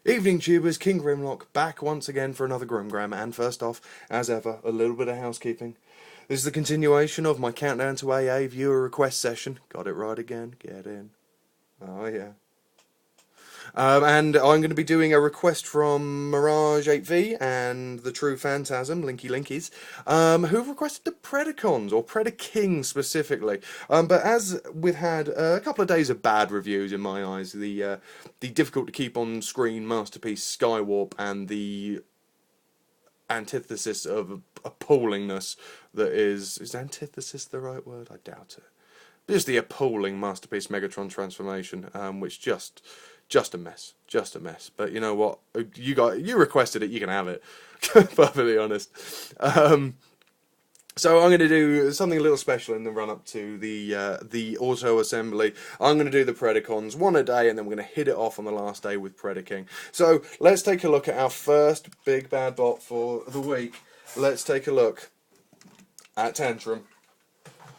Evening tubers, King Grimlock, back once again for another Grimgram, and first off, as ever, a little bit of housekeeping. This is the continuation of my Countdown to AA viewer request session. Got it right again, get in. Oh yeah. And I'm going to be doing a request from Mirage 8V and the True Phantasm, Linky Linkies, who've requested the Predacons, or Predaking specifically. But as we've had a couple of days of bad reviews in my eyes, the difficult to keep on screen masterpiece Skywarp and the antithesis of appallingness that is antithesis the right word? I doubt it. Just the appalling masterpiece Megatron transformation, which just a mess, just a mess. But you know what? You requested it, you can have it. Perfectly honest. So I'm going to do something a little special in the run up to the auto assembly. I'm going to do the Predacons one a day, and then we're going to hit it off on the last day with Predaking. So let's take a look at our first big bad bot for the week. Let's take a look at Tantrum.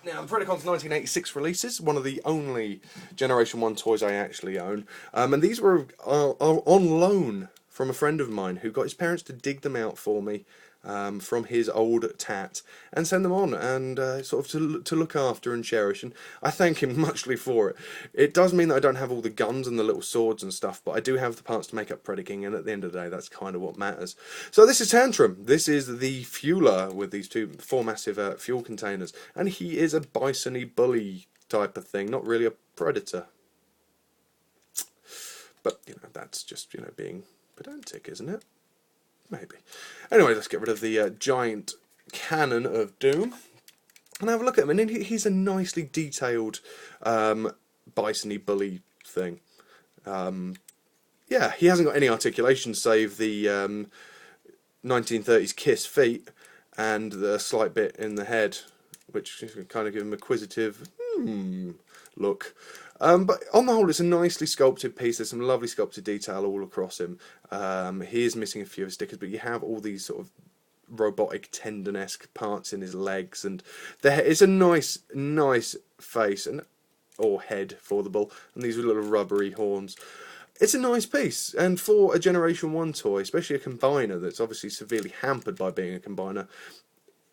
Now, the Predacon's 1986 releases, one of the only Generation 1 toys I actually own. And these were on loan from a friend of mine who got his parents to dig them out for me from his old tat and send them on and sort of to look after and cherish. And I thank him muchly for it. It does mean that I don't have all the guns and the little swords and stuff, but I do have the parts to make up Predaking, and at the end of the day, that's kind of what matters. So this is Tantrum. This is the fueler with these four massive fuel containers, and he is a bison-y bully type of thing, not really a predator. But, you know, that's just, you know, being pedantic, isn't it? Maybe. Anyway, let's get rid of the giant cannon of doom and have a look at him. And he's a nicely detailed bison-y bully thing. Yeah, he hasn't got any articulation save the 1930s kiss feet and the slight bit in the head, which kind of give him a quizzitive look. But on the whole, it's a nicely sculpted piece. There's some lovely sculpted detail all across him. He is missing a few of his stickers, but you have all these sort of robotic tendon-esque parts in his legs, and it's a nice face or head for the bull, and these little rubbery horns. It's a nice piece, and for a Generation 1 toy, especially a combiner that's obviously severely hampered by being a combiner,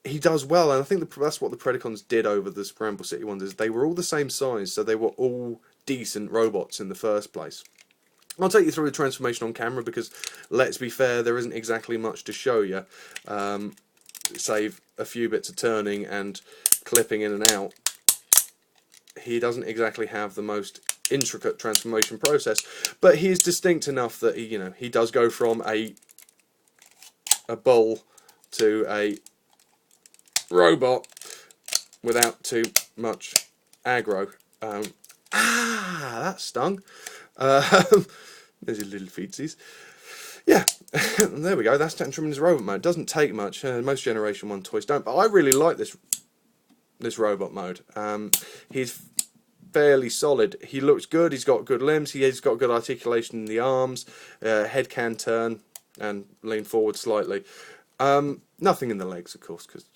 he does well, and I think that's what the Predacons did over the Scramble City ones, is they were all the same size, so they were all decent robots in the first place. I'll take you through the transformation on camera because, let's be fair, there isn't exactly much to show you, save a few bits of turning and clipping in and out. He doesn't exactly have the most intricate transformation process, but he is distinct enough that he does go from a bull to a robot without too much aggro. That stung. There's his little feetsies. Yeah, there we go. That's Tantrum in his robot mode. Doesn't take much. Most Generation 1 toys don't, but I really like this robot mode. He's fairly solid. He looks good. He's got good limbs. He's got good articulation in the arms. Head can turn and lean forward slightly. Nothing in the legs, of course, because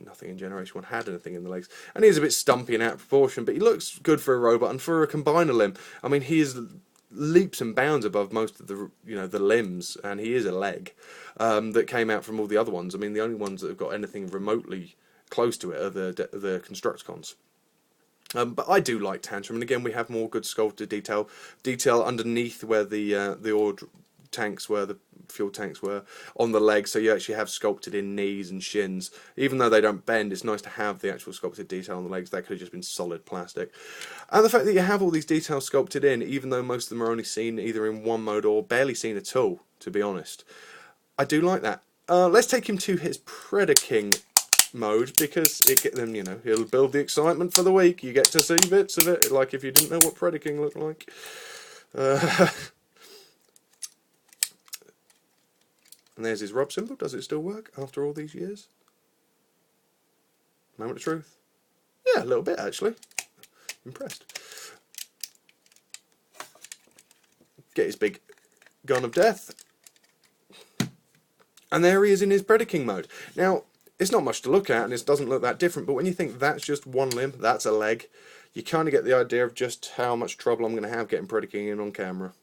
nothing in Generation 1 had anything in the legs. And he's a bit stumpy and out of proportion, but he looks good for a robot and for a combiner limb. I mean, he is leaps and bounds above most of the the limbs, and he is a leg that came out from all the other ones. I mean, the only ones that have got anything remotely close to it are the Constructicons. But I do like Tantrum, and again we have more good sculpted detail underneath where the ore tanks were, the fuel tanks were on the legs, so you actually have sculpted in knees and shins. Even though they don't bend, it's nice to have the actual sculpted detail on the legs. That could have just been solid plastic. And the fact that you have all these details sculpted in, even though most of them are only seen either in one mode or barely seen at all, to be honest, I do like that. Let's take him to his Predaking mode, because it'll build the excitement for the week. You get to see bits of it, like if you didn't know what Predaking looked like. And there's his Rob symbol. Does it still work after all these years? Moment of truth. Yeah, a little bit actually. Impressed. Get his big gun of death. And there he is in his Predaking mode. Now, it's not much to look at, and it doesn't look that different, but when you think that's just one limb, that's a leg, you kind of get the idea of just how much trouble I'm going to have getting Predaking in on camera.